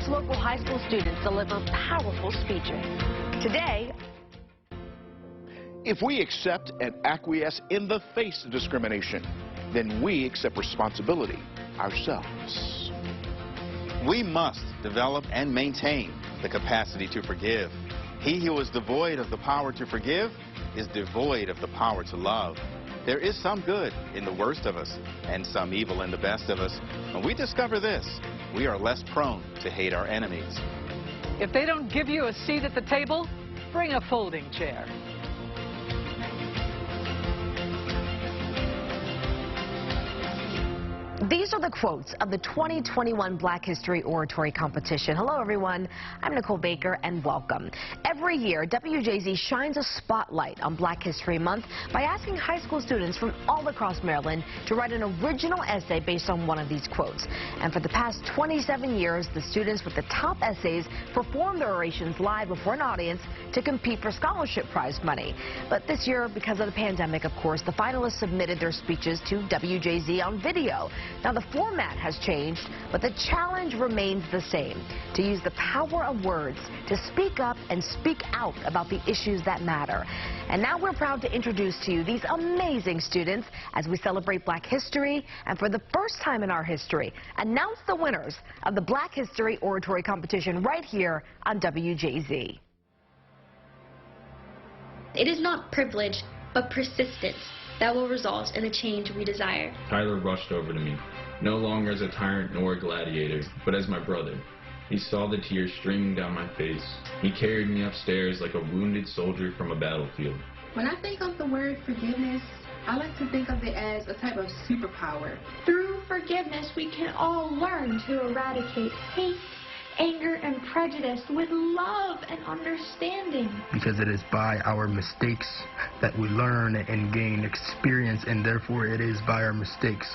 local high school students deliver powerful speeches. Today, if we accept and acquiesce in the face of discrimination, then we accept responsibility ourselves. We must develop and maintain the capacity to forgive. He who is devoid of the power to forgive is devoid of the power to love. There is some good in the worst of us and some evil in the best of us. When we discover this, we are less prone to hate our enemies. If they don't give you a seat at the table, bring a folding chair. these are the quotes of the 2021 Black History Oratory Competition. Hello, everyone. I'm Nicole Baker, and welcome. Every year, WJZ shines a spotlight on Black History Month by asking high school students from all across Maryland to write an original essay based on one of these quotes. And for the past 27 years, the students with the top essays perform their orations live before an audience to compete for scholarship prize money. But this year, because of the pandemic, of course, the finalists submitted their speeches to WJZ on video. Now, the format has changed, but the challenge remains the same: to use the power of words to speak up and speak out about the issues that matter. And now we're proud to introduce to you these amazing students as we celebrate Black history and, for the first time in our history, announce the winners of the Black History Oratory Competition right here on WJZ. It is not privilege, but persistence that will result in the change we desire. Tyler rushed over to me, no longer as a tyrant nor a gladiator, but as my brother. He saw the tears streaming down my face. He carried me upstairs like a wounded soldier from a battlefield. When I think of the word forgiveness, I like to think of it as a type of superpower. Through forgiveness, we can all learn to eradicate hate, anger, and prejudice with love and understanding. Because it is by our mistakes that we learn and gain experience, and therefore it is by our mistakes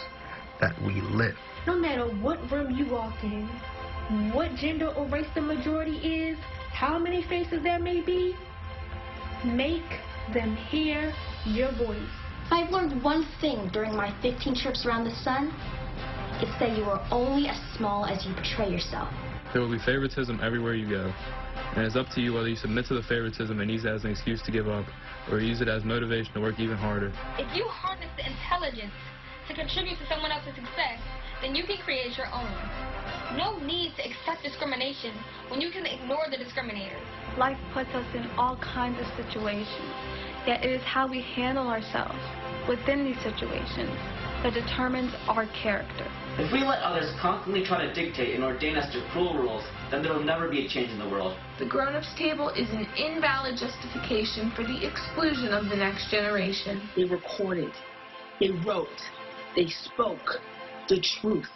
that we live. No matter what room you walk in, what gender or race the majority is, how many faces there may be, make them hear your voice. If I've learned one thing during my 15 trips around the sun, it's that you are only as small as you portray yourself. There will be favoritism everywhere you go, and it's up to you whether you submit to the favoritism and use it as an excuse to give up, or use it as motivation to work even harder. If you harness the intelligence to contribute to someone else's success, then you can create your own. No need to accept discrimination when you can ignore the discriminators. Life puts us in all kinds of situations, yet it is how we handle ourselves within these situations that determines our character. If we let others constantly try to dictate and ordain us to cruel rules, then there will never be a change in the world. The grown-ups table is an invalid justification for the exclusion of the next generation. They recorded, they wrote, they spoke the truth.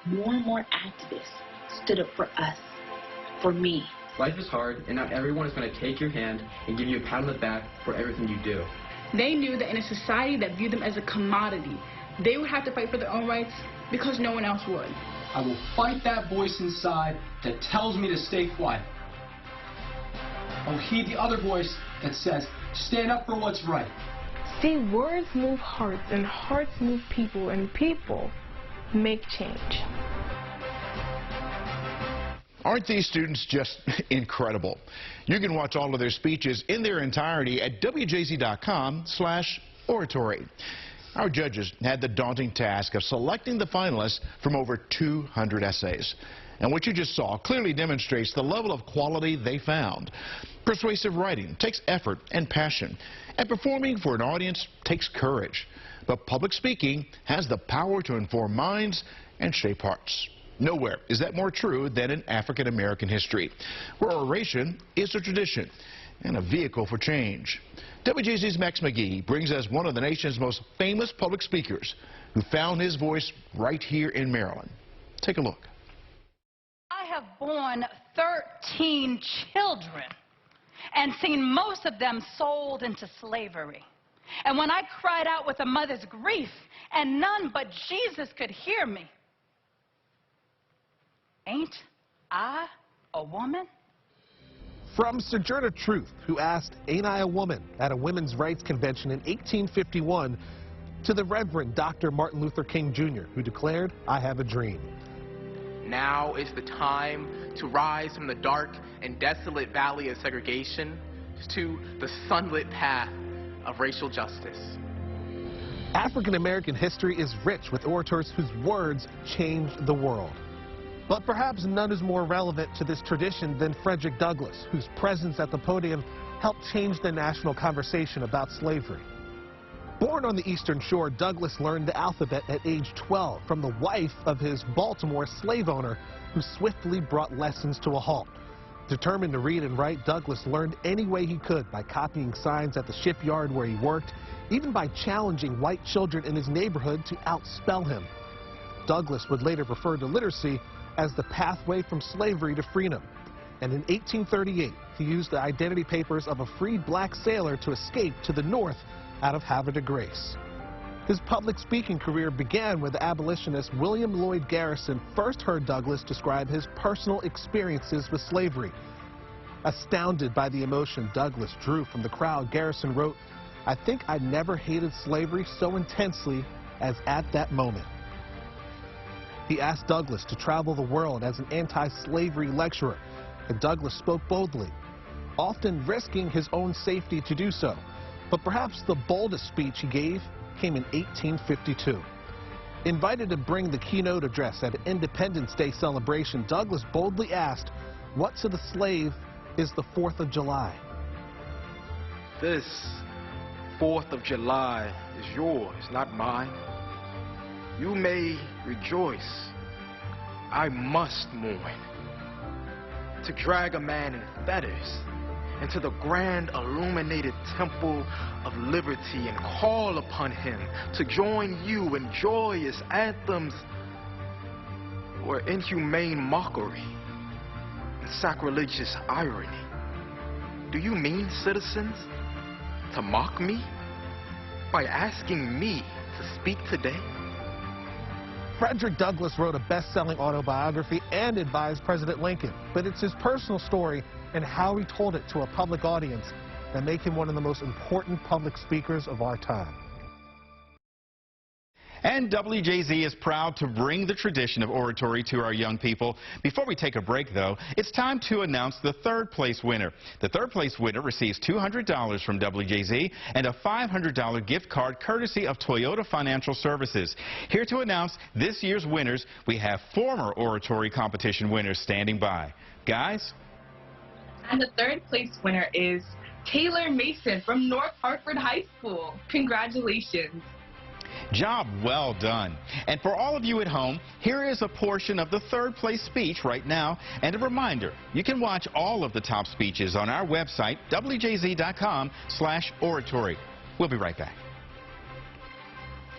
More and more activists stood up for us, for me. Life is hard, and not everyone is going to take your hand and give you a pat on the back for everything you do. They knew that in a society that viewed them as a commodity, they would have to fight for their own rights because no one else would. I will fight that voice inside that tells me to stay quiet. I will heed the other voice that says, stand up for what's right. See, words move hearts, and hearts move people, and people make change. Aren't these students just incredible? You can watch all of their speeches in their entirety at WJZ.com/oratory. Our judges had the daunting task of selecting the finalists from over 200 essays. And what you just saw clearly demonstrates the level of quality they found. Persuasive writing takes effort and passion, and performing for an audience takes courage. But public speaking has the power to inform minds and shape hearts. Nowhere is that more true than in African American history, where oration is a tradition and a vehicle for change. WJZ's Max McGee brings us one of the nation's most famous public speakers who found his voice right here in Maryland. Take a look. I have borne 13 children and seen most of them sold into slavery. And when I cried out with a mother's grief, and none but Jesus could hear me, ain't I a woman? From Sojourner Truth, who asked, "Ain't I a woman?" at a women's rights convention in 1851, to the Reverend Dr. Martin Luther King Jr., who declared, "I have a dream." Now is the time to rise from the dark and desolate valley of segregation to the sunlit path of racial justice. African American history is rich with orators whose words changed the world. But perhaps none is more relevant to this tradition than Frederick Douglass, whose presence at the podium helped change the national conversation about slavery. Born on the Eastern Shore, Douglass learned the alphabet at age 12 from the wife of his Baltimore slave owner, who swiftly brought lessons to a halt. Determined to read and write, Douglass learned any way he could by copying signs at the shipyard where he worked, even by challenging white children in his neighborhood to outspell him. Douglass would later refer to literacy as the pathway from slavery to freedom. And in 1838, he used the identity papers of a freed black sailor to escape to the north out of Havre de Grace. His public speaking career began when the abolitionist William Lloyd Garrison first heard Douglass describe his personal experiences with slavery. Astounded by the emotion Douglass drew from the crowd, Garrison wrote, "I think I never hated slavery so intensely as at that moment." He asked Douglass to travel the world as an anti-slavery lecturer, and Douglass spoke boldly, often risking his own safety to do so. But perhaps the boldest speech he gave came in 1852. Invited to bring the keynote address at an Independence Day celebration, Douglass boldly asked, "What to the slave is the 4th of July?" This 4th of July is yours, not mine. You may rejoice. I must mourn. To drag a man in fetters into the grand illuminated temple of liberty and call upon him to join you in joyous anthems or inhumane mockery and sacrilegious irony. Do you mean, citizens, to mock me by asking me to speak today? Frederick Douglass wrote a best-selling autobiography and advised President Lincoln, but it's his personal story and how he told it to a public audience that make him one of the most important public speakers of our time. And WJZ is proud to bring the tradition of oratory to our young people. Before we take a break, though, it's time to announce the third place winner. The third place winner receives $200 from WJZ and a $500 gift card courtesy of Toyota Financial Services. Here to announce this year's winners, we have former oratory competition winners standing by. Guys? And the third place winner is Taylor Mason from North Hartford High School. Congratulations. Job well done. And for all of you at home, here is a portion of the third place speech right now. And a reminder, you can watch all of the top speeches on our website, wjz.com/oratory. We'll be right back.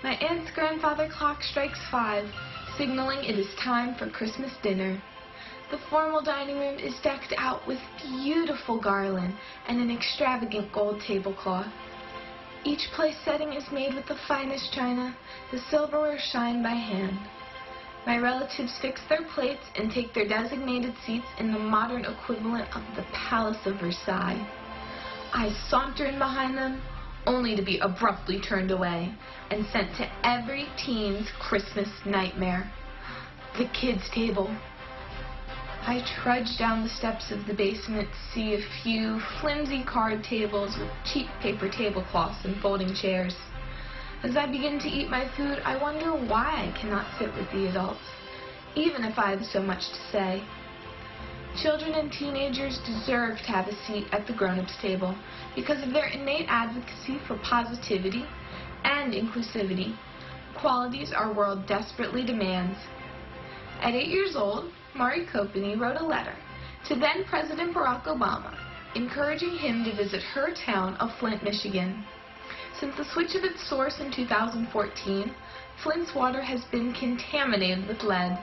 My aunt's grandfather clock strikes 5, signaling it is time for Christmas dinner. The formal dining room is decked out with beautiful garland and an extravagant gold tablecloth. Each place setting is made with the finest china, the silverware shined by hand. My relatives fix their plates and take their designated seats in the modern equivalent of the Palace of Versailles. I saunter in behind them, only to be abruptly turned away and sent to every teen's Christmas nightmare, the kids' table. I trudge down the steps of the basement to see a few flimsy card tables with cheap paper tablecloths and folding chairs. As I begin to eat my food, I wonder why I cannot sit with the adults, even if I have so much to say. Children and teenagers deserve to have a seat at the grown-ups table because of their innate advocacy for positivity and inclusivity, qualities our world desperately demands. At 8 years old, Mari Kopeny wrote a letter to then President Barack Obama, encouraging him to visit her town of Flint, Michigan. Since the switch of its source in 2014, Flint's water has been contaminated with lead.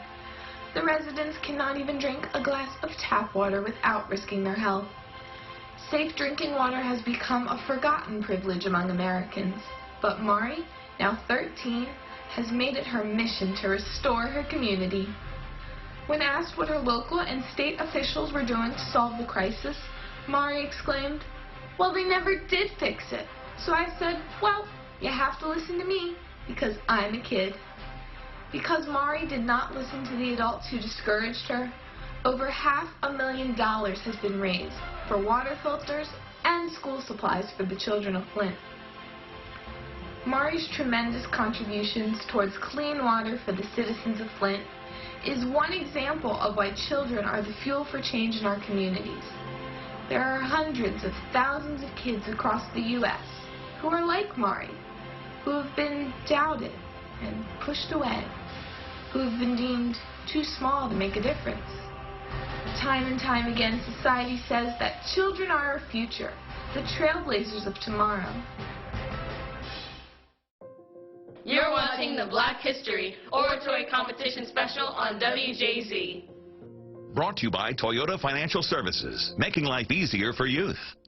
The residents cannot even drink a glass of tap water without risking their health. Safe drinking water has become a forgotten privilege among Americans, but Mari, now 13, has made it her mission to restore her community. When asked what her local and state officials were doing to solve the crisis, Mari exclaimed, "Well, they never did fix it. So I said, well, you have to listen to me because I'm a kid." Because Mari did not listen to the adults who discouraged her, over $500,000 has been raised for water filters and school supplies for the children of Flint. Mari's tremendous contributions towards clean water for the citizens of Flint is one example of why children are the fuel for change in our communities. There are hundreds of thousands of kids across the U.S. who are like Mari, who have been doubted and pushed away, who have been deemed too small to make a difference. Time and time again, society says that children are our future, the trailblazers of tomorrow. You're watching the Black History Oratory Competition Special on WJZ. Brought to you by Toyota Financial Services, making life easier for youth.